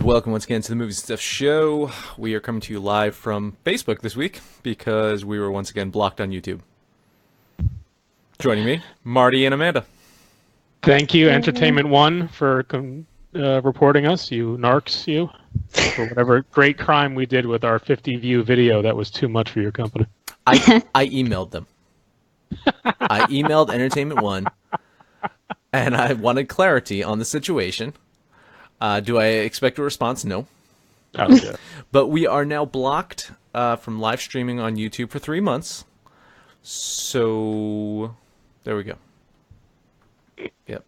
And welcome once again to the Movie Stuff Show. We are coming to you live from Facebook this week because we were once again blocked on YouTube. Joining me, Marty and Amanda. Thank you, Entertainment One, for reporting us, you narcs, you, for whatever great crime we did with our 50-view video that was too much for your company. I emailed them. I emailed Entertainment One, and I wanted clarity on the situation. Do I expect a response? No. Oh, yeah. But we are now blocked from live streaming on YouTube for 3 months. So there we go. Yep.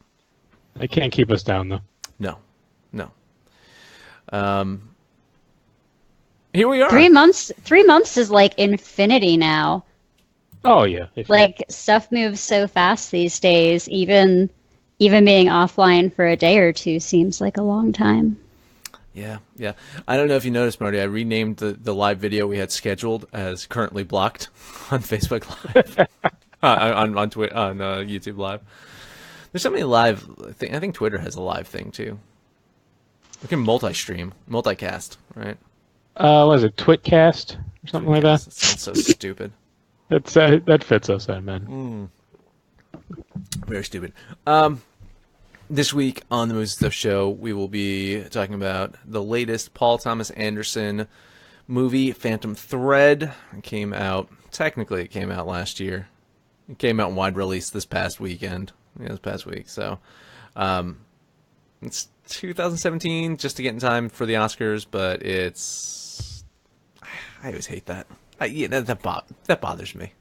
They can't keep us down, though. No. Here we are. 3 months. 3 months is like infinity now. Oh, yeah. Like, stuff moves so fast these days. Even being offline for a day or two seems like a long time. Yeah. I don't know if you noticed, Marty, I renamed the live video we had scheduled as currently blocked on Facebook Live. on Twitter, on YouTube Live. There's so many live things. I think Twitter has a live thing, too. We can multi-stream, multicast, right? Was it Twitcast or something like that? That sounds so stupid. That fits us, man. Very stupid. This week on the Movie Stuff Show, we will be talking about the latest Paul Thomas Anderson movie, Phantom Thread. It came out last year. It came out in wide release this past weekend. Yeah, this past week. So, it's 2017, just to get in time for the Oscars, but I always hate that. That bothers me.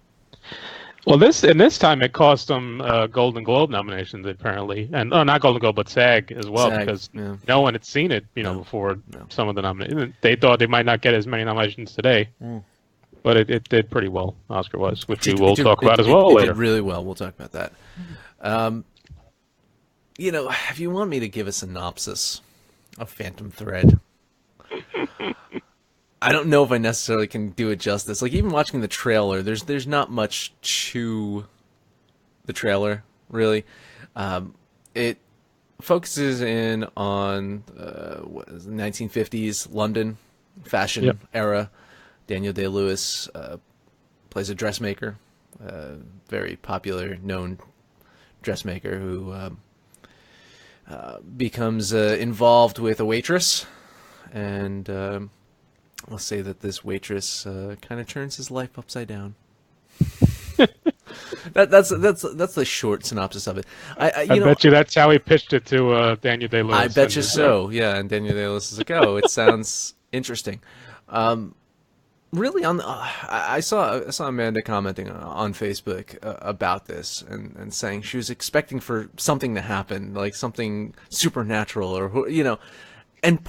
Well, this time it cost them Golden Globe nominations, apparently. And not Golden Globe, but SAG as well, because no one had seen it, before some of the nominations. They thought they might not get as many nominations today. But it did pretty well, Oscar-wise, which we will talk about as well later. It did really well. We'll talk about that. If you want me to give a synopsis of Phantom Thread, I don't know if I necessarily can do it justice. Like, even watching the trailer, there's not much to the trailer, really. It focuses in on 1950s London fashion era. Daniel Day-Lewis plays a dressmaker, very popular, known dressmaker who becomes involved with a waitress, and I'll say that this waitress kind of turns his life upside down. That's the short synopsis of it. I bet you that's how he pitched it to Daniel Day-Lewis. I bet you so. Yeah, and Daniel Day-Lewis is like, "Oh, it sounds interesting." Really, I saw Amanda commenting on Facebook about this and saying she was expecting for something to happen, like something supernatural, or And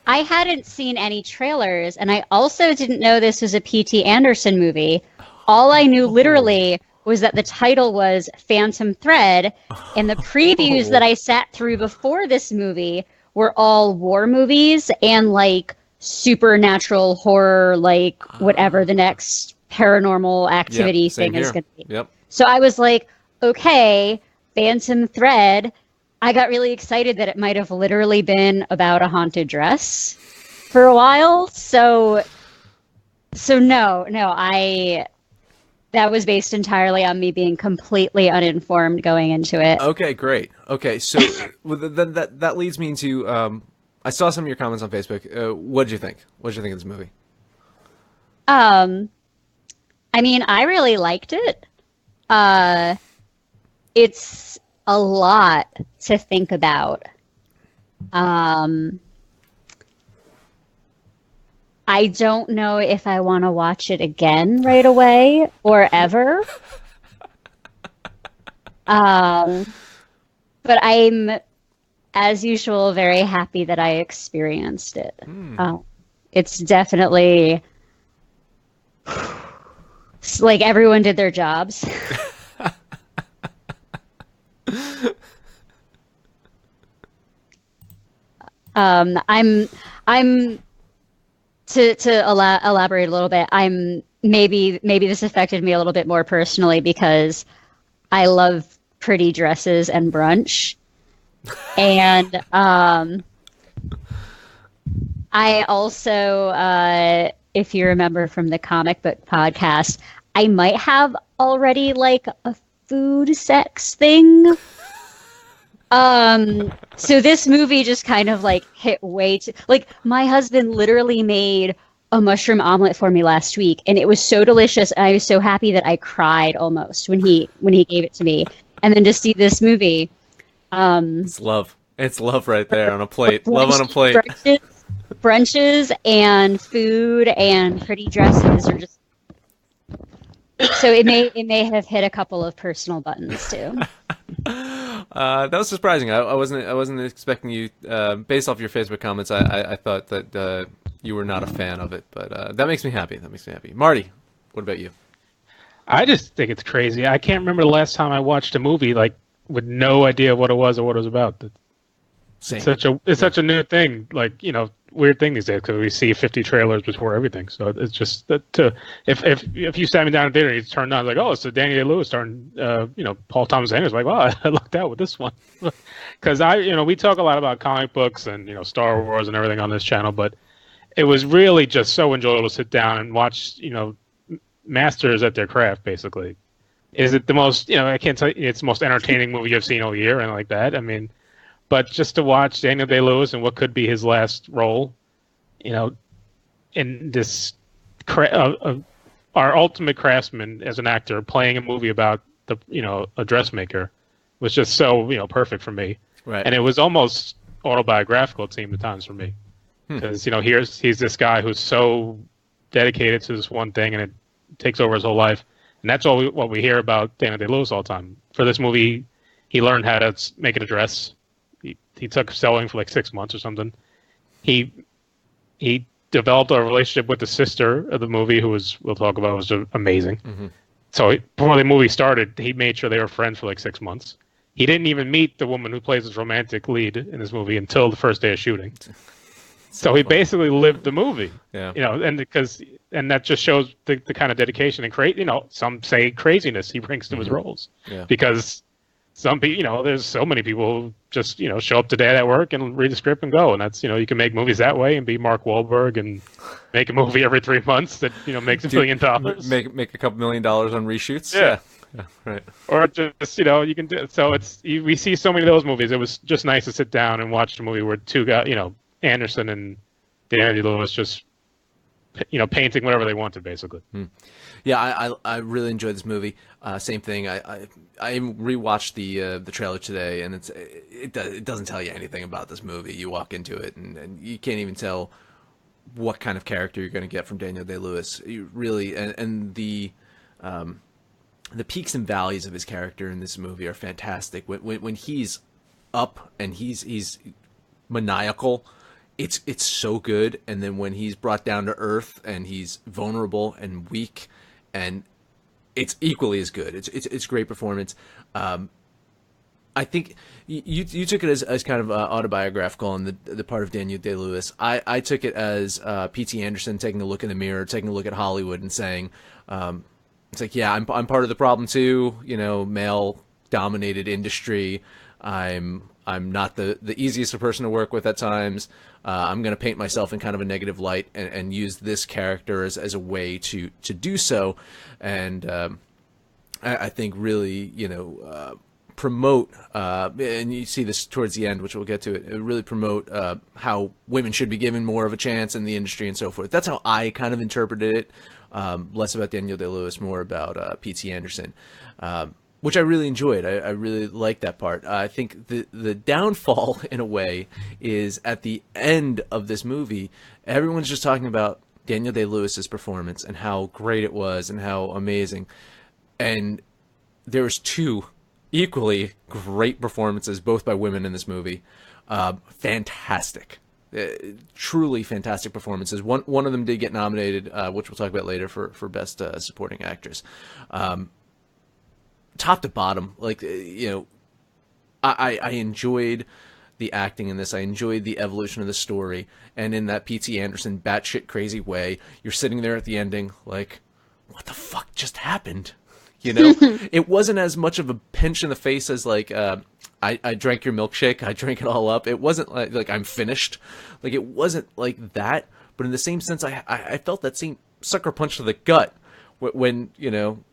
I hadn't seen any trailers, and I also didn't know this was a P.T. Anderson movie. All I knew literally was that the title was Phantom Thread, and the previews that I sat through before this movie were all war movies and like supernatural horror, like whatever the next paranormal activity thing is going to be. Yep. So I was like, okay, Phantom Thread. I got really excited that it might have literally been about a haunted dress for a while. So no, that was based entirely on me being completely uninformed going into it. Okay, great. Okay, so then that leads me into I saw some of your comments on Facebook. What did you think? What did you think of this movie? I mean, I really liked it. It's a lot to think about. I don't know if I want to watch it again right away or ever. But I'm, as usual, very happy that I experienced it. It's definitely like everyone did their jobs. I'm to elaborate a little bit. I'm maybe this affected me a little bit more personally because I love pretty dresses and brunch, and I also, if you remember from the comic book podcast, I might have already like a food sex thing. So this movie just kind of like hit way too, like my husband literally made a mushroom omelet for me last week, and it was so delicious, and I was so happy that I cried almost when he gave it to me. And then to see this movie, It's love. It's love right there on a plate. Love on a brunches, plate. brunches and food and pretty dresses are just so it may have hit a couple of personal buttons too. That was surprising. I wasn't expecting you. Based off your Facebook comments, I thought that you were not a fan of it, but that makes me happy. That makes me happy. Marty, what about you? I just think it's crazy. I can't remember the last time I watched a movie like with no idea what it was or what it was about. Same. It's such a new thing. Like, weird thing these days because we see 50 trailers before everything. So it's just that if you sat me down at dinner, you turned on like, oh, it's Daniel Day-Lewis starring, Paul Thomas Anderson. Like, wow, I lucked out with this one. Because we talk a lot about comic books and Star Wars and everything on this channel, but it was really just so enjoyable to sit down and watch masters at their craft. Basically, is it the most I can't tell you it's the most entertaining movie I've seen all year and like that. I mean. But just to watch Daniel Day-Lewis and what could be his last role, in this, our ultimate craftsman as an actor playing a movie about a dressmaker, was just so perfect for me. Right. And it was almost autobiographical, it seemed at times for me, because he's this guy who's so dedicated to this one thing and it takes over his whole life, and that's what we hear about Daniel Day-Lewis all the time. For this movie, he learned how to make a dress. He took sewing for like 6 months or something. He developed a relationship with the sister of the movie, who we'll talk about, was amazing. Mm-hmm. So before the movie started, he made sure they were friends for like 6 months. He didn't even meet the woman who plays his romantic lead in this movie until the first day of shooting. So he basically lived the movie. Yeah. And that just shows the kind of dedication and some say craziness he brings to his roles. Yeah. Because some people, there's so many people who just, show up today at work and read the script and go. And that's, you can make movies that way and be Mark Wahlberg and make a movie every 3 months that, makes $1 million. Make a couple $1 million on reshoots. Yeah. Right. Or just, you can do it. So we see so many of those movies. It was just nice to sit down and watch a movie where two guys, Anderson and Daniel Day-Lewis just, painting whatever they wanted, basically. Yeah, I really enjoyed this movie. Same thing. I rewatched the trailer today, and it doesn't tell you anything about this movie. You walk into it, and you can't even tell what kind of character you're going to get from Daniel Day-Lewis. You really, and the peaks and valleys of his character in this movie are fantastic. When he's up and he's maniacal, it's so good. And then when he's brought down to earth and he's vulnerable and weak, and it's equally as good. It's great performance. I think you took it as kind of autobiographical on the part of Daniel Day-Lewis. I took it as P.T. Anderson taking a look in the mirror, taking a look at Hollywood and saying, it's like, yeah, I'm part of the problem too. Male dominated industry. I'm not the easiest person to work with at times. I'm going to paint myself in kind of a negative light and use this character as a way to do so. And I think really, promote, and you see this towards the end, which we'll get to it, really promote how women should be given more of a chance in the industry and so forth. That's how I kind of interpreted it. Less about Daniel Day-Lewis, more about P.T. Anderson. Which I really enjoyed. I really liked that part. I think the downfall, in a way, is at the end of this movie, everyone's just talking about Daniel Day-Lewis's performance and how great it was and how amazing. And there was two equally great performances, both by women in this movie. Fantastic. Truly fantastic performances. One of them did get nominated, which we'll talk about later, for Best Supporting Actress. Top to bottom, I enjoyed the acting in this. I enjoyed the evolution of the story, and in that P.T. Anderson batshit crazy way, you're sitting there at the ending like, what the fuck just happened? You know, it wasn't as much of a pinch in the face as like, I drank your milkshake, I drank it all up. It wasn't like I'm finished. Like, it wasn't like that. But in the same sense, I felt that same sucker punch to the gut when, you know,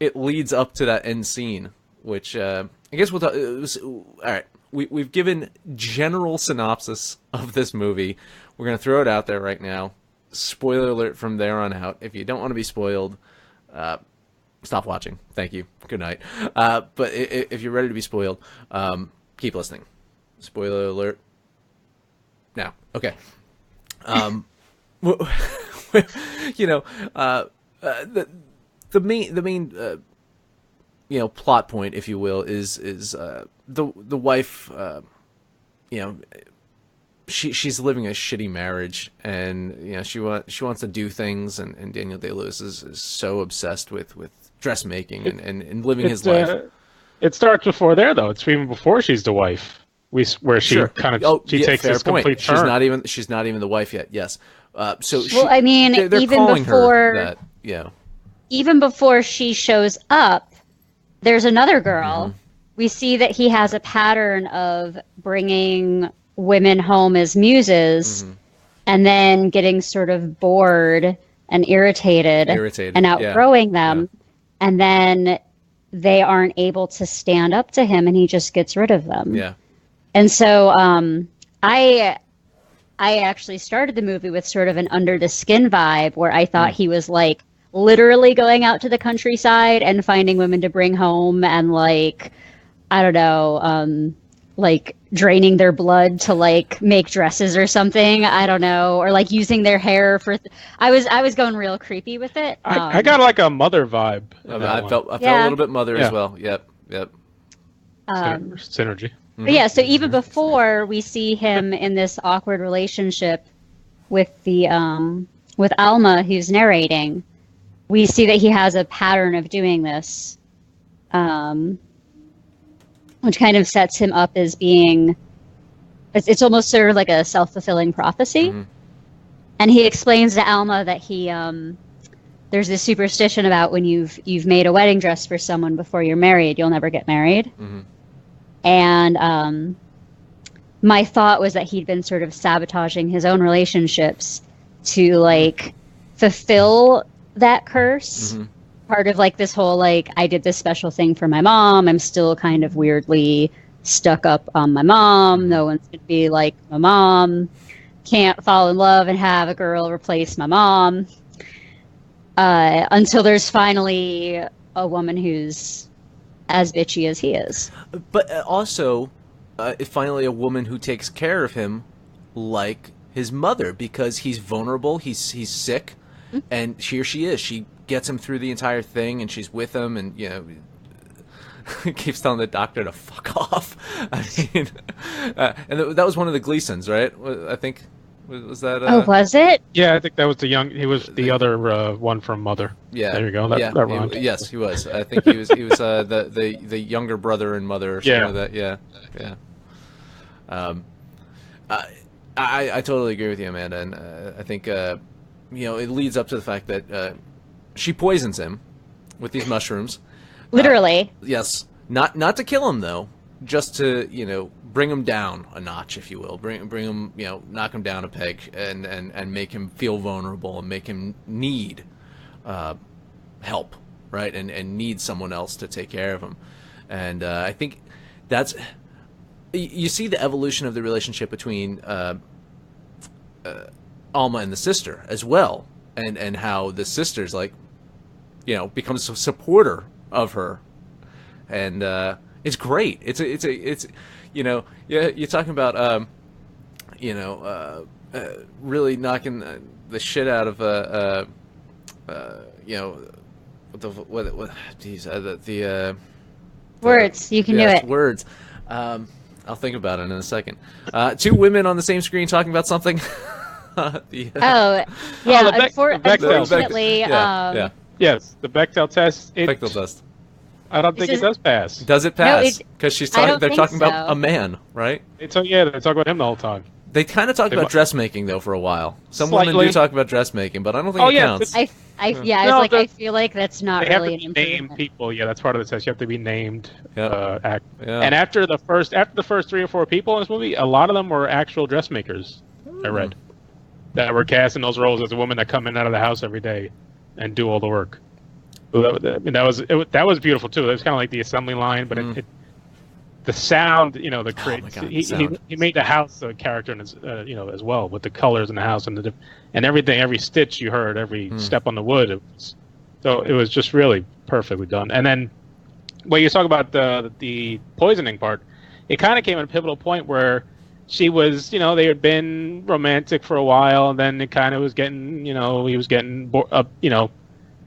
it leads up to that end scene, which I guess we'll talk. All right, we've given general synopsis of this movie. We're going to throw it out there right now. Spoiler alert from there on out. If you don't want to be spoiled, stop watching. Thank you. Good night. But if you're ready to be spoiled, keep listening. Spoiler alert. Now, okay. You know, the main you know, plot point, if you will, is the wife. You know, she's living a shitty marriage, and you know she wants to do things, and Daniel Day-Lewis is so obsessed with dressmaking and living his life. It starts before there, though. It's even before she's the wife. Where she kind of takes this complete turn. She's not even the wife yet. Yes. So I mean, they're even calling before her that, yeah. Even before she shows up, there's another girl. Mm-hmm. We see that he has a pattern of bringing women home as muses, mm-hmm. and then getting sort of bored and irritated and outgrowing them, and then they aren't able to stand up to him, and he just gets rid of them. Yeah. And so I actually started the movie with sort of an under the skin vibe where I thought he was like literally going out to the countryside and finding women to bring home and like, I don't know, like draining their blood to like make dresses or something. I don't know. Or like using their hair for, I was going real creepy with it. I got like a Mother vibe. I felt a little bit Mother as well. Yep. Synergy. But yeah, so even before we see him in this awkward relationship with the with Alma, who's narrating, we see that he has a pattern of doing this, which kind of sets him up as being. It's almost sort of like a self-fulfilling prophecy, mm-hmm. and he explains to Alma that he there's this superstition about when you've made a wedding dress for someone before you're married, you'll never get married. Mm-hmm. And my thought was that he'd been sort of sabotaging his own relationships to like fulfill that curse. Mm-hmm. Part of like this whole like I did this special thing for my mom. I'm still kind of weirdly stuck up on my mom. No one's gonna be like my mom. Can't fall in love and have a girl replace my mom. Until there's finally a woman who's as bitchy as he is. But also, finally a woman who takes care of him like his mother, because he's vulnerable, he's sick, mm-hmm. and she is. She gets him through the entire thing, and she's with him, and, you know, keeps telling the doctor to fuck off. I mean, and that was one of the Gleasons, right? I think. Was that? Was it? Yeah, I think that was he was the other one from Mother. Yeah, there you go. That rhymed. Yes, he was. I think he was the younger brother in Mother or something like that. Yeah. I totally agree with you, Amanda, and I think you know, it leads up to the fact that she poisons him with these mushrooms. Literally. Yes, not to kill him though, just to, you know, bring him down a notch, if you will. Bring him, you know, knock him down a peg, and make him feel vulnerable and make him need help, right? And need someone else to take care of him. And I think that's, you see the evolution of the relationship between Alma and the sister as well, and how the sister's like, you know, becomes a supporter of her, and it's great. It's you know, you're talking about you know, really knocking the shit out of you know, what geez, the words. You can do it. Words. I'll think about it in a second. Two women on the same screen talking about something. Unfortunately, yes, the Bechdel test. Bechdel test. I don't think it does pass. Does it pass? Because they're talking about a man, right? They're talking about him the whole time. They kind of talked about dressmaking though for a while. Some Slightly. women do talk about dressmaking, but I don't think it counts. I feel like that's not really an name improvement. people. Yeah, that's part of the test. You have to be named. Yep. And after the first 3 or 4 people in this movie, a lot of them were actual dressmakers. I read that were cast in those roles as a woman that come in and out of the house every day and do all the work. So that was beautiful too. It was kind of like the assembly line, but the sound, he made the house a character in his, as well, with the colors in the house and everything, every stitch you heard, every step on the wood. It was just really perfectly done. And then when you talk about the poisoning part, it kind of came at a pivotal point where she was, they had been romantic for a while, and then it kind of was getting, he was getting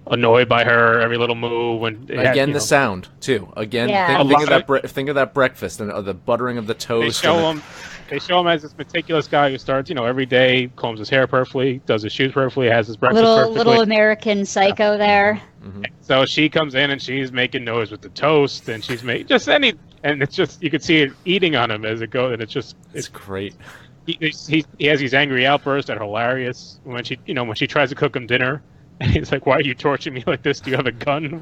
annoyed by her every little move. And the sound too. Again, think of that breakfast and the buttering of the toast. They show him as this meticulous guy who starts, every day, combs his hair perfectly, does his shoes perfectly, has his breakfast perfectly. Little American Psycho there. Mm-hmm. So she comes in and she's making noise with the toast, and she's making and it's just, you could see it eating on him as it goes, and it's great. He has these angry outbursts that are hilarious when she tries to cook him dinner. And he's like, "Why are you torturing me like this? Do you have a gun?"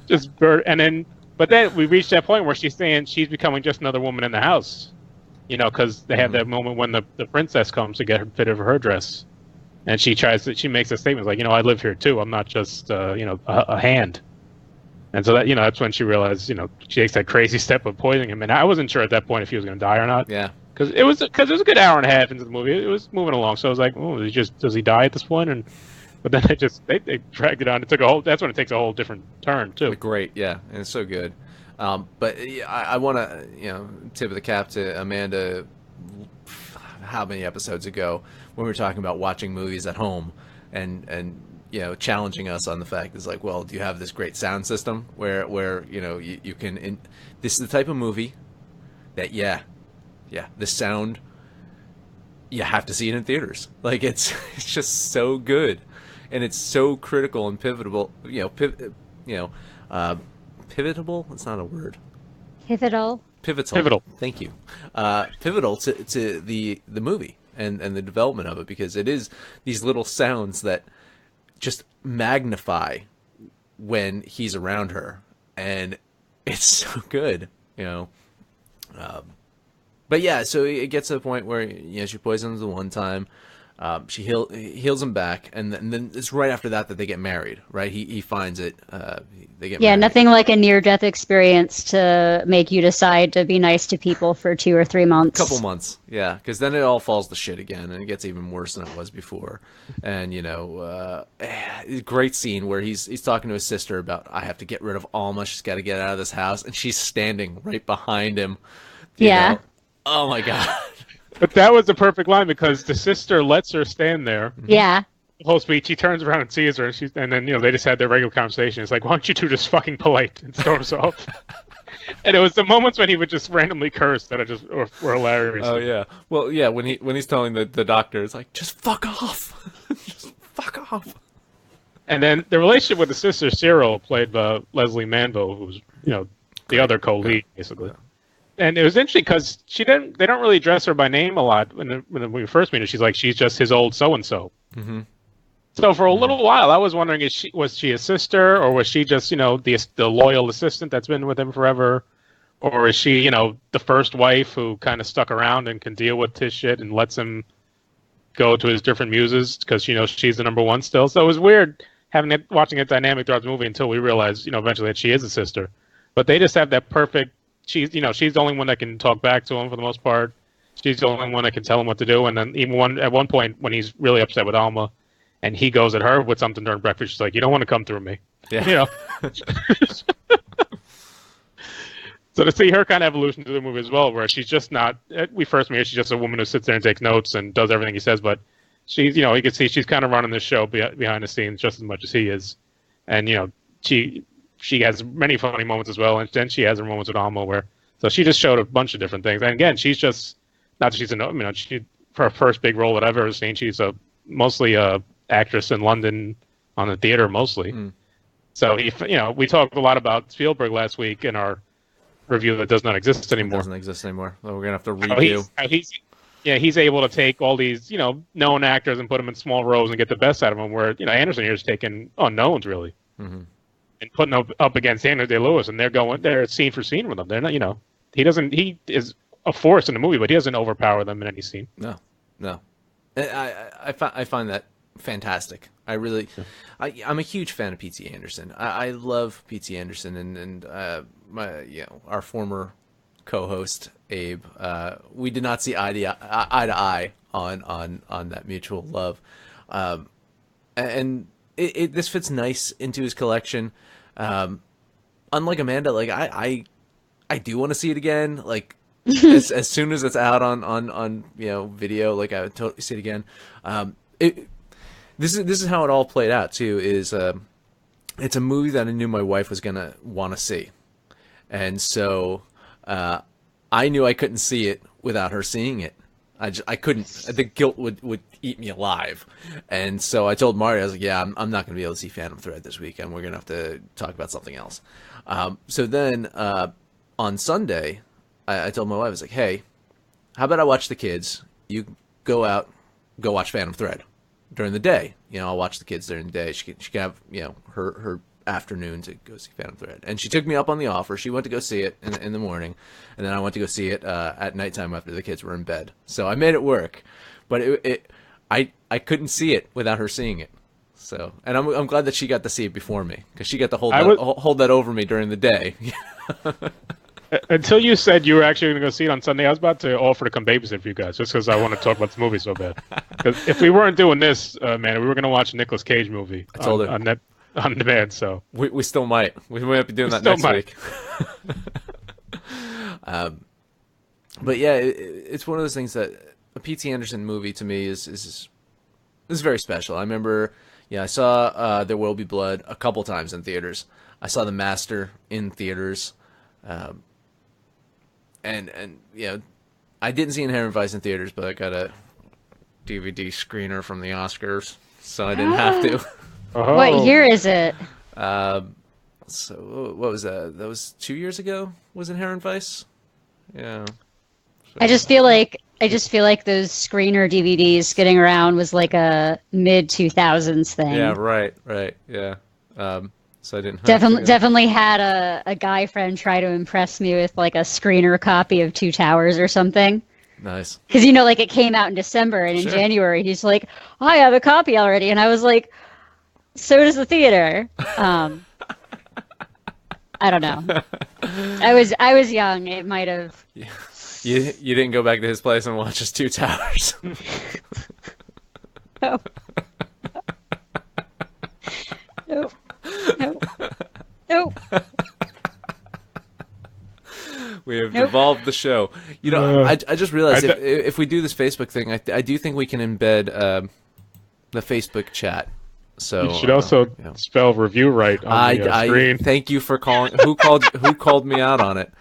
But then we reach that point where she's saying she's becoming just another woman in the house, because they have that moment when the princess comes to get her fitted for her dress, and she makes a statement like, "I live here too. I'm not just a hand." And so that's when she realized, she takes that crazy step of poisoning him, and I wasn't sure at that point if he was going to die or not. Yeah. Because it was a good hour and a half into the movie. It was moving along, so I was like, "Oh, does he die at this point?" But then they dragged it on. That's when it takes a whole different turn too. Great, yeah, and it's so good. But I want to, tip of the cap to Amanda. How many episodes ago when we were talking about watching movies at home, and challenging us on the fact is like, well, do you have this great sound system where you can? This is the type of movie that the sound. You have to see it in theaters. Like it's just so good. And it's so critical and pivotal. Pivotable. It's not a word. Pivotal. Thank you. Pivotal to the movie and the development of it, because it is these little sounds that just magnify when he's around her, and it's so good. But yeah, so it gets to the point where she poisons him the one time. She heals him back, and then it's right after that they get married, right? He finds it. They get married. Nothing like a near-death experience to make you decide to be nice to people for 2 or 3 months. Couple months, yeah, because then it all falls to shit again, and it gets even worse than it was before. And great scene where he's talking to his sister about, I have to get rid of Alma. She's got to get out of this house, and she's standing right behind him. You know? Oh my god. But that was the perfect line, because the sister lets her stand there. Yeah. The whole speech, he turns around and sees her, and then they just had their regular conversation. It's like, why don't you two just fucking polite and storms off? And it was the moments when he would just randomly curse that were hilarious. Oh yeah. Well, yeah. When he's telling the doctor, it's like, just fuck off, just fuck off. And then the relationship with the sister Cyril, played by Leslie Manville, who's the other co-lead basically. And it was interesting because they don't really address her by name a lot when we first meet her. She's like, she's just his old so-and-so. Mm-hmm. So for a little while, I was wondering, was she a sister, or was she just, the loyal assistant that's been with him forever? Or is she, the first wife who kind of stuck around and can deal with his shit and lets him go to his different muses because she's the number one still? So it was weird watching it dynamic throughout the movie until we realized, eventually that she is a sister. But they just have that perfect. She's the only one that can talk back to him for the most part. She's the only one that can tell him what to do. And then at one point when he's really upset with Alma, and he goes at her with something during breakfast, she's like, "You don't want to come through me." Yeah. So to see her kind of evolution through the movie as well, where she's just not. We first meet her, she's just a woman who sits there and takes notes and does everything he says, but she's, you can see she's kind of running this show behind the scenes just as much as he is, and she has many funny moments as well, and then she has her moments with Alma so she just showed a bunch of different things. And again, she's just not that she's for her first big role that I've ever seen. She's mostly a actress in London on the theater mostly. Mm. So we talked a lot about Spielberg last week in our review that does not exist anymore. It doesn't exist anymore. Well, we're gonna have to redo. Yeah, he's able to take all these, known actors and put them in small roles and get the best out of them. Where Anderson here is taking unknowns really, and putting up against Daniel Day-Lewis, and they're scene for scene with them. They're not, he is a force in the movie, but he doesn't overpower them in any scene. No. I find that fantastic. I really, I'm a huge fan of P.T. Anderson. I love P.T. Anderson and our former co-host Abe. We did not see eye to eye on that mutual love, and this fits nice into his collection. Unlike Amanda, like I do want to see it again. Like as soon as it's out on video, like I would totally see it again. This is how it all played out too. It's a movie that I knew my wife was gonna want to see, and so I knew I couldn't see it without her seeing it. I couldn't. The guilt would eat me alive, and so I told Marty, I was like, "Yeah, I'm not gonna be able to see Phantom Thread this weekend. We're gonna have to talk about something else." So then on Sunday, I told my wife, I was like, "Hey, how about I watch the kids? You go watch Phantom Thread during the day. I'll watch the kids during the day. She can have her afternoon to go see Phantom Thread." And she took me up on the offer. She went to go see it in the morning, and then I went to go see it at nighttime after the kids were in bed. So I made it work, but I couldn't see it without her seeing it. So, and I'm glad that she got to see it before me, because she got to hold that over me during the day. Until you said you were actually going to go see it on Sunday, I was about to offer to come babysit for you guys, just because I want to talk about this movie so bad. Because if we weren't doing this, man, we were going to watch a Nicolas Cage movie. I told her on demand. So we still might. We might be doing that next week. But yeah, it's one of those things that a P.T. Anderson movie to me is very special. I remember, I saw There Will Be Blood a couple times in theaters. I saw The Master in theaters. And I didn't see Inherent Vice in theaters, but I got a DVD screener from the Oscars, so I didn't have to. Oh. What year is it? So what was that? That was 2 years ago. Was Inherent Vice? Yeah. So. I just feel like those screener DVDs getting around was like a mid 2000s thing. Yeah. Right. Yeah. So I didn't definitely had a guy friend try to impress me with like a screener copy of Two Towers or something. Nice. Because like it came out in December, and in January he's like, "I have a copy already," and I was like, "So does the theater." I don't know. I was young. It might have. Yeah. You didn't go back to his place and watch his Two Towers. No. Nope. We have devolved the show. I just realized if we do this Facebook thing, I do think we can embed the Facebook chat. So you should also spell review right on the screen. Thank you for calling. Who called me out on it?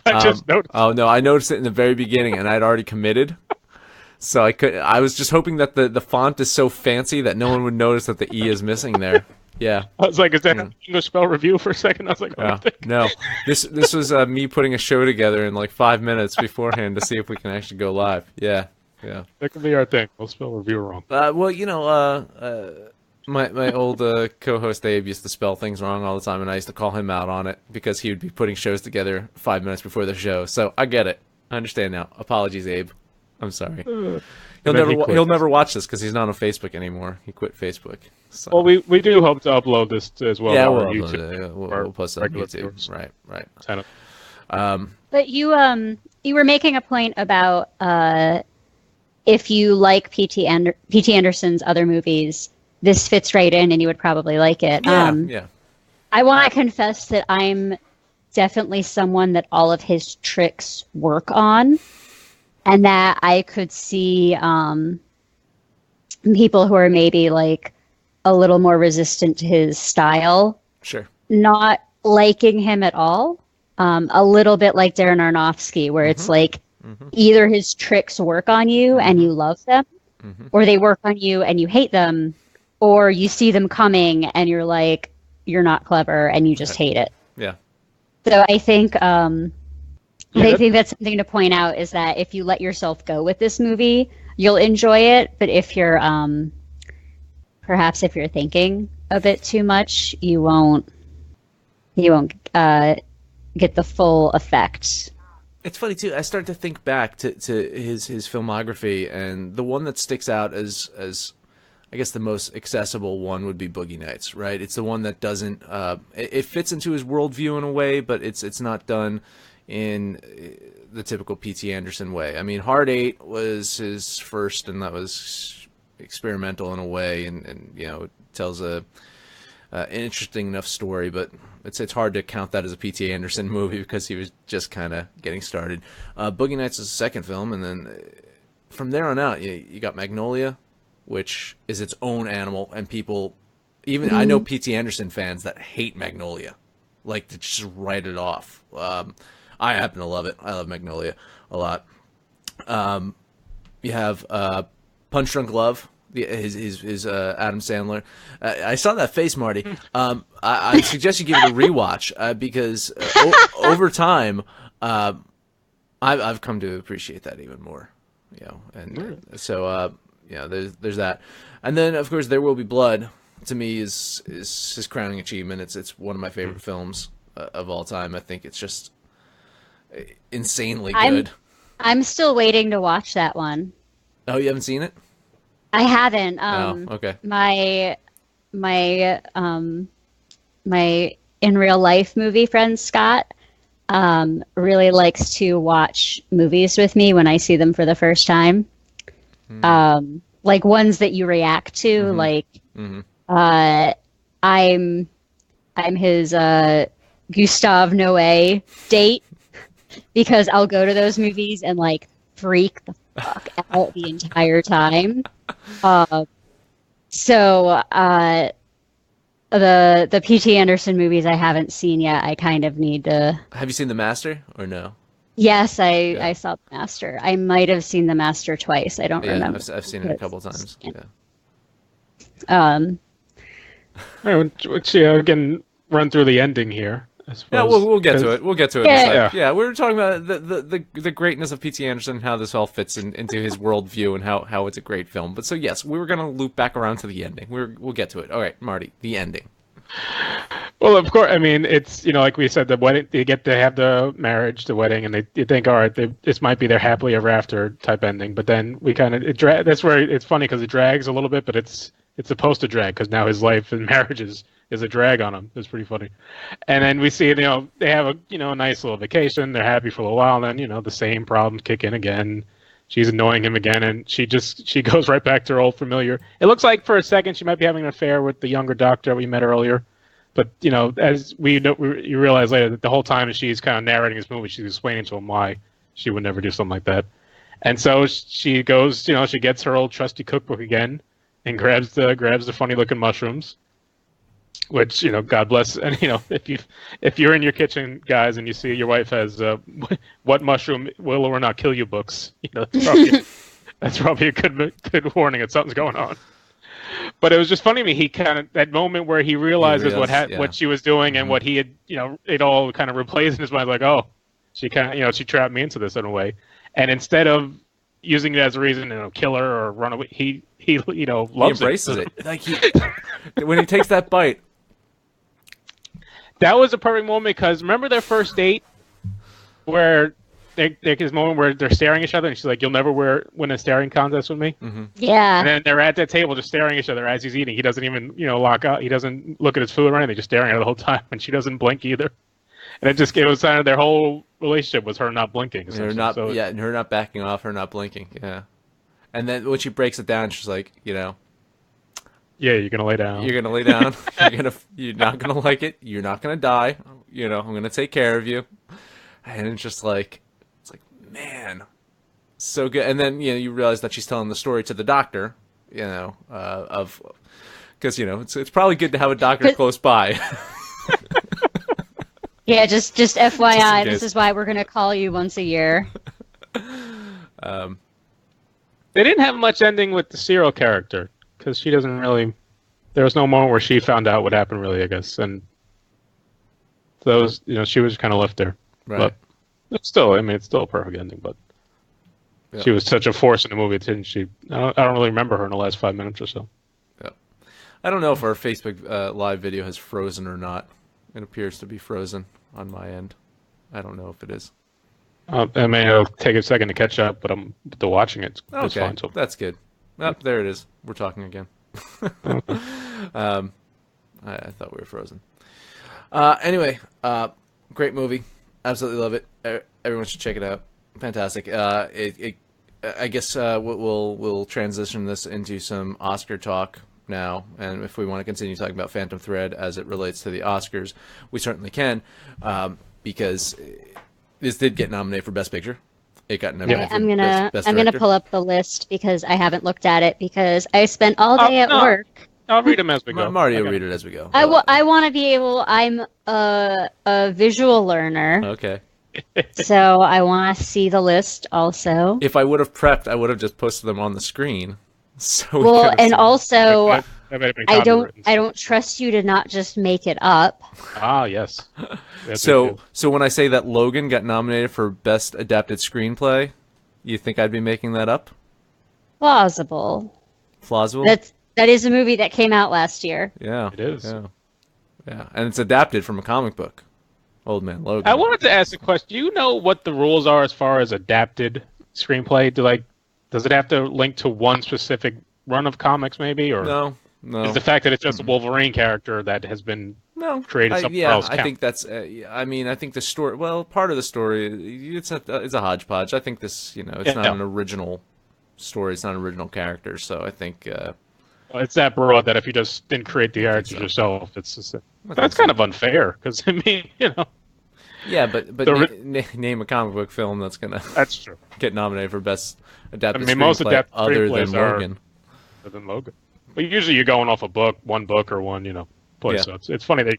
I just noticed. Oh no, I noticed it in the very beginning, and I'd already committed. So I was just hoping that the font is so fancy that no one would notice that the E is missing there. Yeah. I was like, is that English spell review for a second? I was like, no. This was me putting a show together in like 5 minutes beforehand to see if we can actually go live. Yeah. That could be our thing. We'll spell review wrong. My old co-host Abe used to spell things wrong all the time, and I used to call him out on it because he would be putting shows together 5 minutes before the show. So I get it. I understand now. Apologies, Abe. I'm sorry. He'll never watch this because he's not on Facebook anymore. He quit Facebook. So. Well, we do hope to upload this as well. Yeah, on we'll YouTube. Upload it. We'll post it on YouTube. Right. But you were making a point about if you like P.T. Anderson's other movies, this fits right in, and you would probably like it. Yeah. I want to confess that I'm definitely someone that all of his tricks work on, and that I could see people who are maybe like a little more resistant to his style, not liking him at all. A little bit like Darren Aronofsky, where it's like either his tricks work on you and you love them, or they work on you and you hate them, or you see them coming and you're like, you're not clever and you just hate it. Yeah. So I think I think that's something to point out is that if you let yourself go with this movie, you'll enjoy it. But if you're perhaps if you're thinking a bit too much, you won't get the full effect. It's funny too. I start to think back to his filmography, and the one that sticks out as I guess the most accessible one would be Boogie Nights, right? It's the one that doesn't it fits into his worldview in a way, but it's not done in the typical P.T. Anderson way. I mean, Hard Eight was his first, and that was experimental in a way, and you know, it tells an interesting enough story, but it's hard to count that as a P.T. Anderson movie because he was just kind of getting started. Boogie Nights is the second film, and then from there on out, you got Magnolia, which is its own animal, and people, even I know P.T. Anderson fans that hate Magnolia, like to just write it off. I happen to love it. I love Magnolia a lot. You have Punch Drunk Love, his Adam Sandler. I saw that face, Marty. I suggest you give it a rewatch because over time, I've come to appreciate that even more. You know, and so yeah, there's that, and then of course There Will Be Blood. To me, is his crowning achievement. It's one of my favorite films of all time. I think it's just insanely good. I'm still waiting to watch that one. Oh, you haven't seen it? I haven't. Okay. My in real life movie friend Scott really likes to watch movies with me when I see them for the first time. Like ones that you react to, like I'm his Gustave Noé date because I'll go to those movies and like freak the fuck out the entire time. So the P.T. Anderson movies I haven't seen yet, I kind of need to. Have you seen The Master or no? Yes, I saw The Master. I might have seen The Master twice. I don't remember. I've seen it a couple times. Which again, run through the ending here. Yeah, we'll get to it. We'll get to it. Yeah. We were talking about the greatness of P.T. Anderson and how this all fits into his worldview and how it's a great film. But so yes, we were going to loop back around to the ending. We'll get to it. All right, Marty, the ending. Well, of course. I mean, it's like we said, the wedding. They get to have the marriage, the wedding, and you think, all right, this might be their happily ever after type ending. But then we kind of that's where it's funny because it drags a little bit, but it's supposed to drag because now his life and marriage is a drag on him. It's pretty funny. And then we see, they have a nice little vacation. They're happy for a little while. And then, the same problems kick in again. She's annoying him again, and she goes right back to her old familiar. It looks like for a second she might be having an affair with the younger doctor we met earlier. But, as you realize later that the whole time she's kind of narrating this movie, she's explaining to him why she would never do something like that. And so she goes, she gets her old trusty cookbook again and grabs the funny looking mushrooms. Which, God bless. And, if you're in your kitchen, guys, and you see your wife has what mushroom will or not kill you books, that's probably a good warning that something's going on. But it was just funny to me. He kind of, that moment where he realizes what she was doing and what he had, it all kind of replays in his mind, like, oh, she kind of, she trapped me into this in a way. And instead of using it as a reason to kill her or run away, he loves he embraces it. Like when he takes that bite. That was a perfect moment because remember their first date where there's this moment where they're staring at each other and she's like, "You'll never win a staring contest with me." Mm-hmm. Yeah. And then they're at that table just staring at each other as he's eating. He doesn't even lock out. He doesn't look at his food or anything. Just staring at her the whole time, and she doesn't blink either. And it was kind of their whole relationship was her not blinking. And her not backing off, her not blinking. Yeah. And then when she breaks it down, she's like, yeah, you're gonna lay down. You're gonna lay down. You're not gonna like it. You're not gonna die. I'm gonna take care of you. And it's like, man, so good. And then you realize that she's telling the story to the doctor. Because it's probably good to have a doctor close by. Yeah, just FYI, this is why we're gonna call you once a year. They didn't have much ending with the serial character. Because she doesn't really, there was no moment where she found out what happened, really, I guess, and those, she was kind of left there. Right. It's still, I mean, it's still a perfect ending, but she was such a force in the movie, didn't she? I don't really remember her in the last 5 minutes or so. Yeah. I don't know if our Facebook live video has frozen or not. It appears to be frozen on my end. I don't know if it is. I mean, it'll take a second to catch up, but I'm still watching it. It's Okay, fine, so. that's good. Oh, there it is. We're talking again. I thought we were frozen. Anyway, great movie. Absolutely love it. Everyone should check it out. Fantastic. I guess we'll transition this into some Oscar talk now, and if we want to continue talking about Phantom Thread as it relates to the Oscars, we certainly can, because this did get nominated for Best Picture. It got nominated for Best I'm gonna pull up the list because I haven't looked at it because I spent all day at work. I'll read them as we go. Marty will read it as we go. I want to be able. I'm a visual learner. Okay. So I want to see the list also. If I would have prepped, I would have just posted them on the screen. So well, and also, I don't trust you to not just make it up. Ah, yes. So when I say that Logan got nominated for Best Adapted Screenplay, you think I'd be making that up? Plausible. That is a movie that came out last year. Yeah, it is. Yeah, and it's adapted from a comic book. Old Man Logan. I wanted to ask a question. Do you know what the rules are as far as adapted screenplay? Does it have to link to one specific run of comics, maybe, or no? Is the fact that it's just a Wolverine character that has been created somewhere else? I think that's. I mean, I think the story. Well, part of the story, it's a hodgepodge. I think this, it's not an original story. It's not an original character. So I think it's that broad that if you just didn't create the characters yourself, it's just that's kind of unfair. Because I mean, Yeah, but name a comic book film that's that's true. Get nominated for Best Adapted Screenplay most adapted other than Logan. Other than Logan. But usually you're going off one book or one, place. Yeah. So it's funny that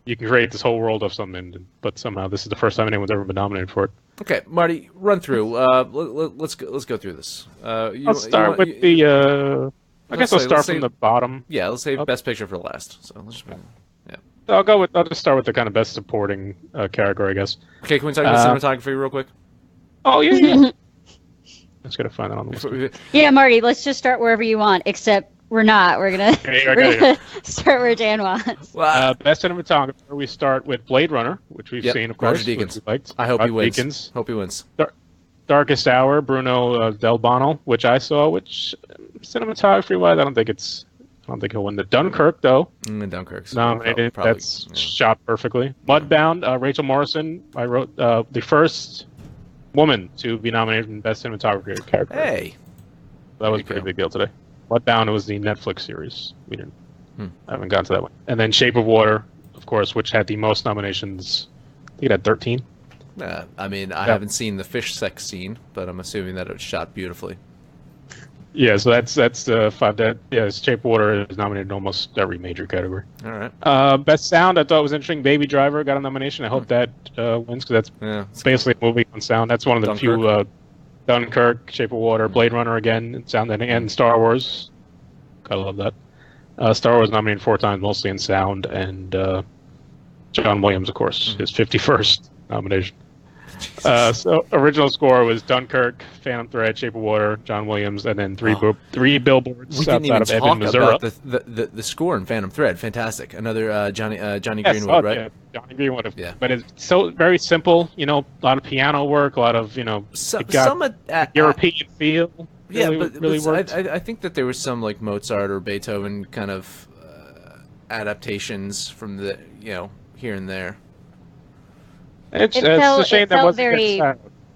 you can create this whole world of something, but somehow this is the first time anyone's ever been nominated for it. Okay, Marty, run through. Let's go through this. I'll start with the. I guess I'll start from the bottom. Yeah, let's save Best Picture for last. So let's just. Yeah. I'll just start with the kind of best supporting category, I guess. Okay, can we talk about cinematography real quick? Oh yeah. Let's gotta find that on the list. Yeah, Marty, let's just start wherever you want, except we're not. We're gonna start where Dan wants. Best cinematographer, we start with Blade Runner, which we've seen, of course. Roger Deakins. Liked. I hope he wins. Hope he wins. Darkest Hour, Bruno Del Bono, which I saw, which cinematography-wise, I don't think he'll win. The Dunkirk, though. Dunkirk's nominated. That's shot perfectly. Mudbound, Rachel Morrison. I wrote the first woman to be nominated in Best Cinematography character. Hey, that was a pretty big deal today. Mudbound was the Netflix series. We didn't. I haven't gotten to that one. And then Shape of Water, of course, which had the most nominations. I think it had 13. I mean, I haven't seen the fish sex scene, but I'm assuming that it was shot beautifully. Yeah, so that's the five. Shape of Water is nominated in almost every major category. All right. Best sound, I thought was interesting. Baby Driver got a nomination. I hope that wins because that's basically a movie on sound. That's one of the few. Dunkirk, Shape of Water, Blade Runner again, sound, and Star Wars. Gotta love that. Star Wars nominated 4 times, mostly in sound, and John Williams, of course, his 51st nomination. So original score was Dunkirk, Phantom Thread, Shape of Water, John Williams, and then three billboards outside of Ebbing, Missouri. The score in Phantom Thread, fantastic. Another Johnny Greenwood, right? Yeah, Johnny Greenwood. Yeah. But it's so very simple. A lot of piano work, a lot of European feel. Really worked. I think that there was some like Mozart or Beethoven kind of adaptations from the here and there. It's a shame that wasn't very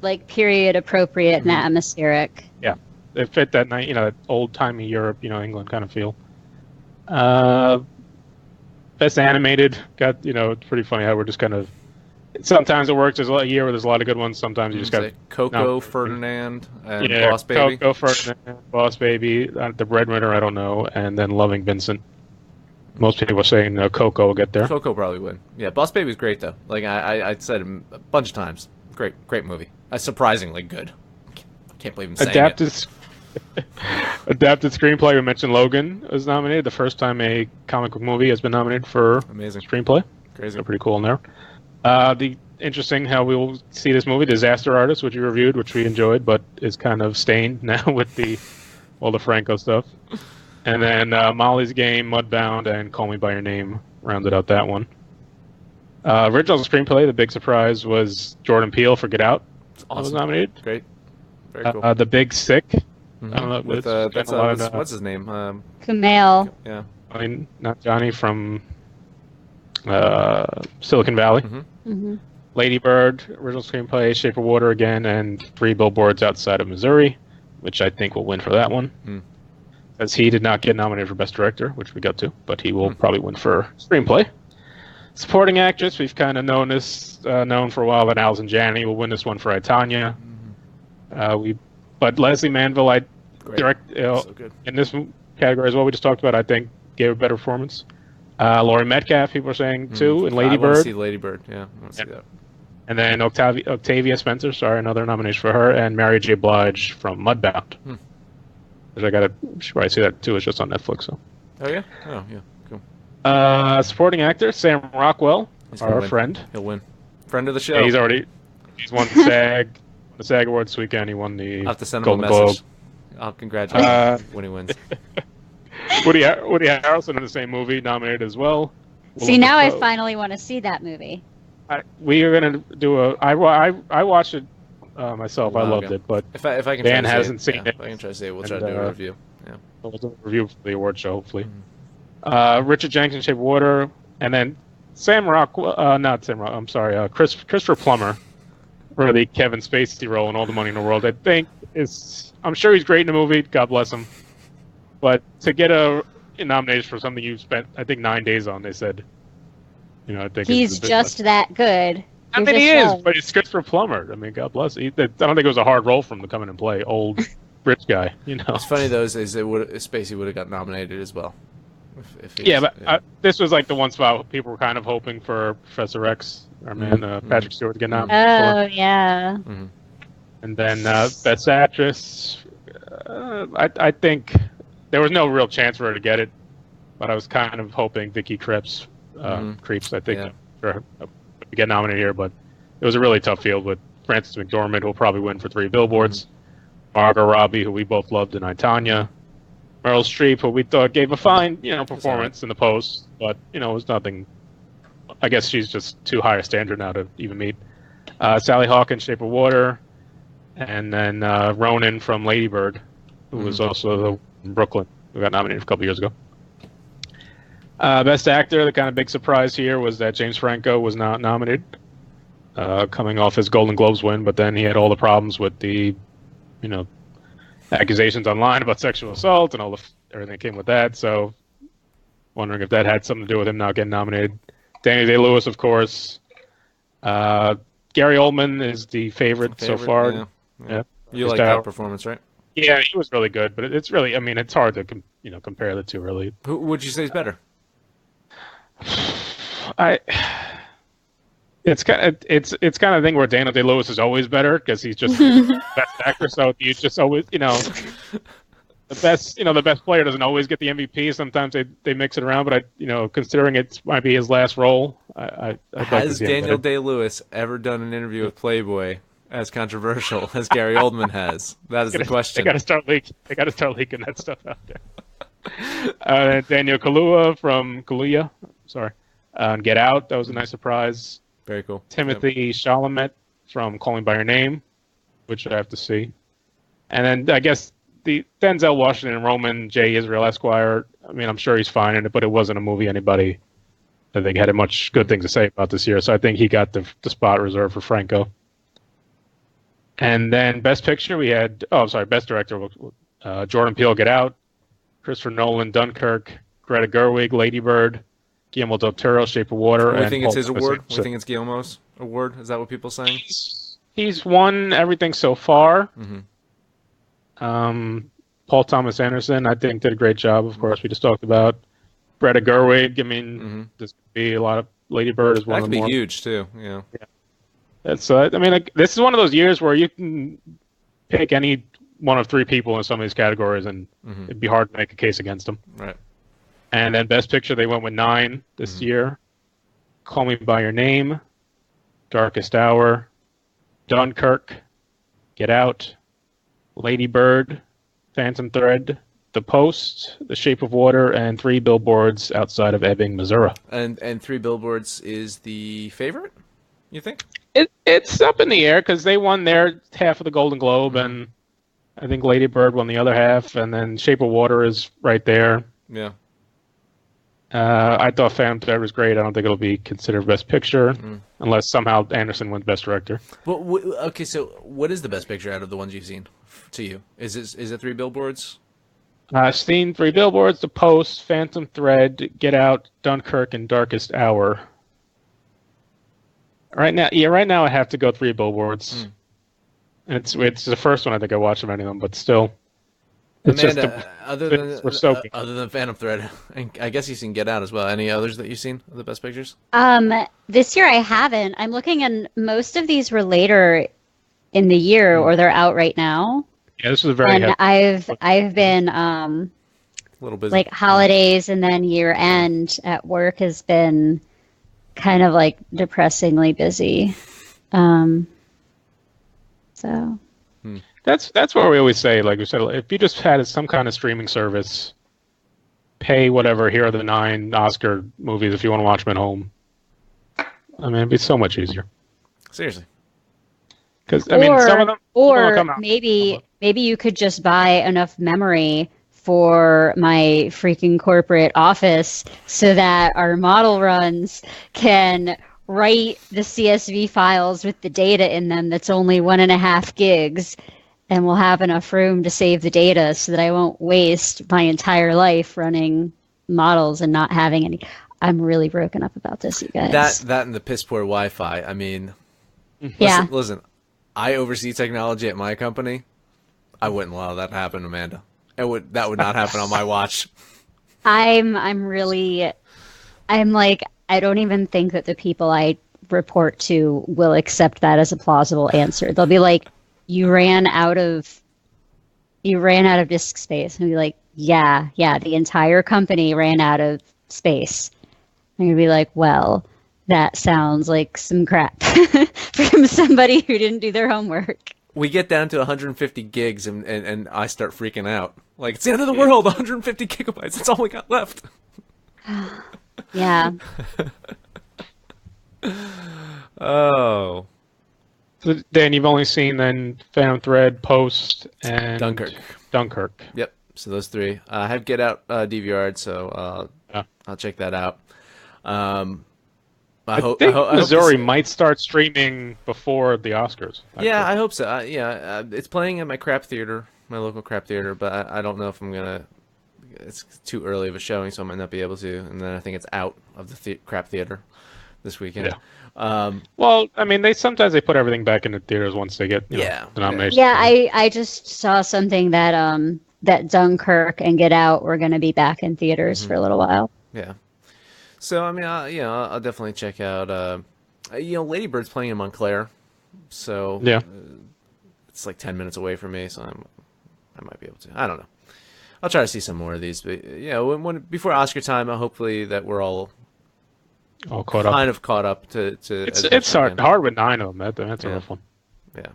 like period appropriate and atmospheric. Yeah, it fit that night, that old timey Europe, England kind of feel. Best animated got, it's pretty funny how we're just kind of. Sometimes it works. There's a year where there's a lot of good ones. Sometimes you just got Coco, Ferdinand, and Boss Baby. Coco, Ferdinand, Boss Baby, The Breadwinner, I don't know, and then Loving Vincent. Most people are saying Coco will get there. Coco probably win. Yeah, Boss Baby's great though. Like I said a bunch of times. Great movie. Surprisingly good. I can't believe I'm saying it. Adapted screenplay. We mentioned Logan was nominated. The first time a comic book movie has been nominated for amazing screenplay. Crazy. Pretty cool in there. The interesting how we will see this movie, Disaster Artist, which we reviewed, which we enjoyed, but is kind of stained now with all the Franco stuff. And then Molly's Game, Mudbound, and Call Me by Your Name rounded out that one. Original screenplay, the big surprise was Jordan Peele for Get Out. It's awesome. That was nominated. Great. Very cool. The Big Sick. Mm-hmm. I don't know. With what's his name? Kumail. Yeah. I mean, not Johnny from Silicon Valley. Mm-hmm. Mm-hmm. Lady Bird, original screenplay, Shape of Water again, and 3 Billboards Outside of Missouri, which I think will win for that one. As he did not get nominated for Best Director, which we got to, but he will probably win for screenplay. Supporting actress, we've kind of known for a while that Alison Janney will win this one for I, Tonya. But Leslie Manville, so good. In this category as well, we just talked about, I think gave a better performance. Laurie Metcalf, people are saying too, and Lady Bird. I want to see Lady Bird. Yeah, I want to see that. And then Octavia Spencer, another nomination for her, and Mary J. Blige from Mudbound. Which should probably see that too. It's just on Netflix. So. Oh yeah. Oh yeah. Cool. Supporting actor Sam Rockwell, our friend. He'll win. Friend of the show. Yeah, he's won the SAG Awards this weekend. He won the I'll have to send him a Golden message. Globe. I'll congratulate him when he wins. Woody Harrelson in the same movie, nominated as well. See, now I finally want to see that movie. We are going to do I watched it myself. I loved it, but if I can Dan hasn't seen it. If I can try to see it, we'll try to do a review. Yeah, we'll do a review for the award show, hopefully. Richard Jenkins, Shape of Water, and then Christopher Plummer for the Kevin Spacey role in All the Money in the World. I think I'm sure he's great in the movie. God bless him. But to get a nomination for something you spent, I think, 9 days on, they said, I think he's just that good. I mean, he is, but it's Christopher Plummer. I mean, God bless. I don't think it was a hard role for him to come in and play old rich guy. What's funny though is Spacey would have got nominated as well. This was like the one spot people were kind of hoping for Professor X, our man Patrick Stewart, to get nominated. Oh yeah. Mm-hmm. And then Best Actress, I think there was no real chance for her to get it, but I was kind of hoping Vicky Krieps, I think, would get nominated here. But it was a really tough field with Frances McDormand, who will probably win for 3 Billboards, Margot Robbie, who we both loved in I, Tonya, Meryl Streep, who we thought gave a fine, performance in the post, but it was nothing. I guess she's just too high a standard now to even meet. Sally Hawkins, Shape of Water, and then Ronan from Lady Bird, who was also in Brooklyn, who got nominated a couple years ago. Best Actor, the kind of big surprise here was that James Franco was not nominated, coming off his Golden Globes win, but then he had all the problems with the, accusations online about sexual assault and everything that came with that. So, wondering if that had something to do with him not getting nominated. Daniel Day-Lewis, of course. Gary Oldman is the favorite so far. Yeah. You like that performance, right? Yeah, he was really good, but it's really, it's hard to compare the two, really. Who would you say is better? It's kind of thing where Daniel Day-Lewis is always better because he's just the best actor. So you just always, the best player doesn't always get the MVP. Sometimes they mix it around, but considering it might be his last role, has Daniel Day-Lewis ever done an interview with Playboy as controversial as Gary Oldman has? That is the question. They got to start leaking that stuff out there. Daniel Kaluuya, Get Out. That was a nice surprise. Very cool. Timothy Chalamet from Calling by Your Name, which I have to see. And then I guess the Denzel Washington and Roman J. Israel Esquire. I'm sure he's fine in it, but it wasn't a movie anybody I think had much good things to say about this year. So I think he got the spot reserved for Franco. And then Best Picture, we had Best Director, Jordan Peele, Get Out, Christopher Nolan, Dunkirk, Greta Gerwig, Lady Bird, Guillermo del Toro, Shape of Water. We think it's his award? We think it's Guillermo's award? Is that what people are saying? He's won everything so far. Mm-hmm. Paul Thomas Anderson, I think, did a great job. Of course, we just talked about Greta Gerwig. This could be a lot of Lady Bird is one of the more. That could be huge too. Yeah. That's this is one of those years where you can pick any one of 3 people in some of these categories, and it'd be hard to make a case against them. Right. And then Best Picture, they went with 9 this year. Call Me by Your Name, Darkest Hour, Dunkirk, Get Out, Lady Bird, Phantom Thread, The Post, The Shape of Water, and Three Billboards Outside of Ebbing, Missouri. And Three Billboards is the favorite, you think? It's up in the air because they won their half of the Golden Globe, and I think Lady Bird won the other half, and then Shape of Water is right there. Yeah. I thought Phantom Thread was great. I don't think it'll be considered Best Picture unless somehow Anderson wins Best Director. But okay, so what is the Best Picture out of the ones you've seen? To you, is it Three Billboards? I've seen Three Billboards, The Post, Phantom Thread, Get Out, Dunkirk, and Darkest Hour. Right now I have to go Three Billboards. And it's the first one I think I watched of any of them, but still. It's Amanda, just other than Phantom Thread, I guess you've seen Get Out as well. Any others that you've seen of the Best Pictures? This year I haven't. I'm looking, and most of these were later in the year, or they're out right now. Yeah, this was a very. And I've been a little busy. Like holidays and then year end at work has been kind of like depressingly busy. So. That's what we always say. Like we said, if you just had some kind of streaming service, pay whatever. Here are the 9 Oscar movies if you want to watch them at home. I mean, it'd be so much easier. Seriously. Because some of them, or maybe you could just buy enough memory for my freaking corporate office so that our model runs can write the CSV files with the data in them that's only 1.5 gigs, and we'll have enough room to save the data so that I won't waste my entire life running models and not having any. I'm really broken up about this, you guys. That and the piss poor Wi-Fi. I mean, yeah. Listen, I oversee technology at my company. I wouldn't allow that to happen, Amanda. That would not happen on my watch. I'm like, I don't even think that the people I report to will accept that as a plausible answer. They'll be like, you ran out of disk space. And I'll be like, yeah, the entire company ran out of space. And you'll be like, well, that sounds like some crap from somebody who didn't do their homework. We get down to 150 gigs and I start freaking out. Like, it's the end of the world, 150 gigabytes. That's all we got left. Yeah. Oh. So, Dan, you've only seen then Phantom Thread, Post, and Dunkirk. Yep. So those 3. I have Get Out DVR'd, so I'll check that out. I think Missouri might start streaming before the Oscars. Yeah, I hope so. It's playing at my crap theater, my local crap theater, but I don't know if I'm gonna. It's too early of a showing, so I might not be able to. And then I think it's out of the crap theater this weekend. Yeah. Well, I mean, they sometimes put everything back in the theaters once they get the nomination. Yeah, I just saw something that that Dunkirk and Get Out were going to be back in theaters for a little while. Yeah. So I mean, I'll definitely check out. Lady Bird's playing in Montclair, so yeah, it's like 10 minutes away from me, so I might be able to. I don't know. I'll try to see some more of these, but before Oscar time, hopefully that we're all caught up. Caught up to. It's hard with 9 of them. That's a rough one. Yeah.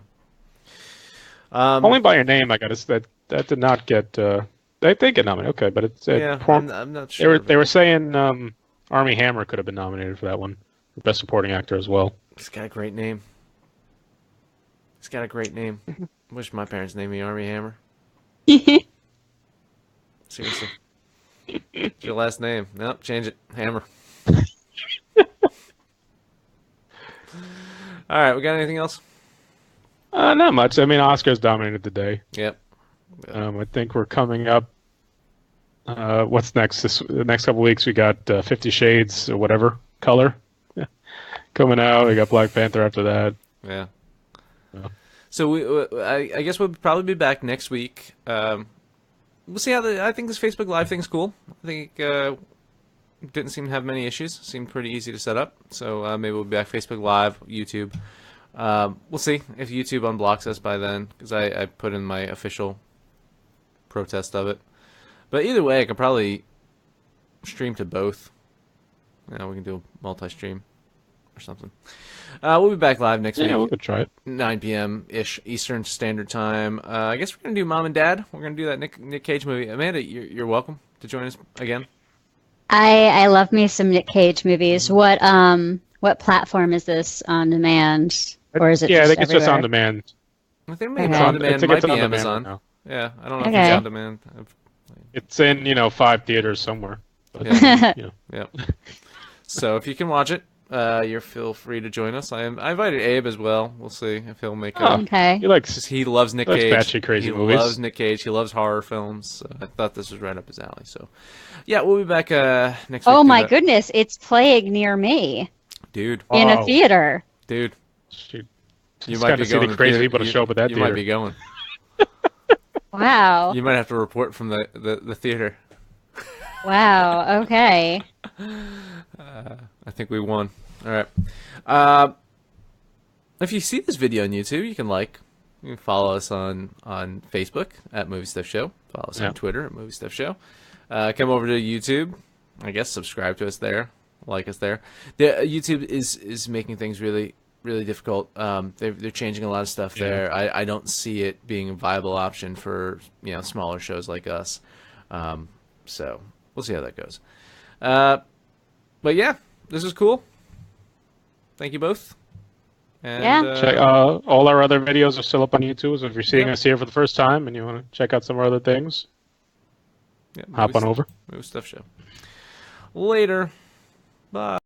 Only by your name, I got to. That did not get. They did get nominated, okay, but it's. I'm not sure. They were saying Armie Hammer could have been nominated for that one, for Best Supporting Actor as well. He's got a great name. Wish my parents named me Armie Hammer. Seriously. It's your last name. Nope, change it. Hammer. All right, we got anything else? Not much. I mean, Oscars dominated the day. Yep. I think we're coming up. What's next? The next couple weeks, we got 50 Shades or whatever color coming out. We got Black Panther after that. Yeah. So I guess we'll probably be back next week. We'll see how I think this Facebook Live thing's cool. I think didn't seem to have many issues. Seemed pretty easy to set up. So maybe we'll be back Facebook Live, YouTube. We'll see if YouTube unblocks us by then, because I put in my official protest of it. But either way, I could probably stream to both. We can do a multi-stream or something. We'll be back live next week. Yeah, we could try it. 9 p.m. ish Eastern Standard Time. I guess we're gonna do Mom and Dad. We're gonna do that Nick Cage movie. Amanda, you're welcome to join us again. I love me some Nick Cage movies. What platform is this on demand, or is it? Yeah, just I think it's just on everywhere? demand. I think maybe Okay. on demand might be on demand Amazon. right now. Yeah, I don't know if Okay. it's on demand. It's in 5 theaters somewhere. But, Yeah. you know. Yeah. So if you can watch it, you feel free to join us. I invited Abe as well. We'll see if he'll make Oh, Okay. He likes. because he loves Nick Likes Cage. batshit crazy he movies. loves Nick Cage. He loves horror films. So I thought this was right up his alley. So, yeah, we'll be back next week. Oh to my that. goodness, it's playing near me Dude, in a Wow. theater. dude, Shoot. you Just might gotta be see the going. crazy people to show up at that you theater. might be going. Wow. You might have to report from the theater. Wow. Okay. I think we won. All right. If you see this video on YouTube, you can follow us on Facebook at Movie Stuff Show. Follow us on Twitter at Movie Stuff Show. Come over to YouTube. I guess subscribe to us there. Like us there. YouTube is making things really difficult. They're changing a lot of stuff there. I don't see it being a viable option for smaller shows like us. So we'll see how that goes. But yeah, this is cool. Thank you both. And, Yeah. Check, all our other videos are still up on YouTube, so if you're seeing us here for the first time and you want to check out some of our other things, hop on over. Movie Stuff Show. Later. Bye.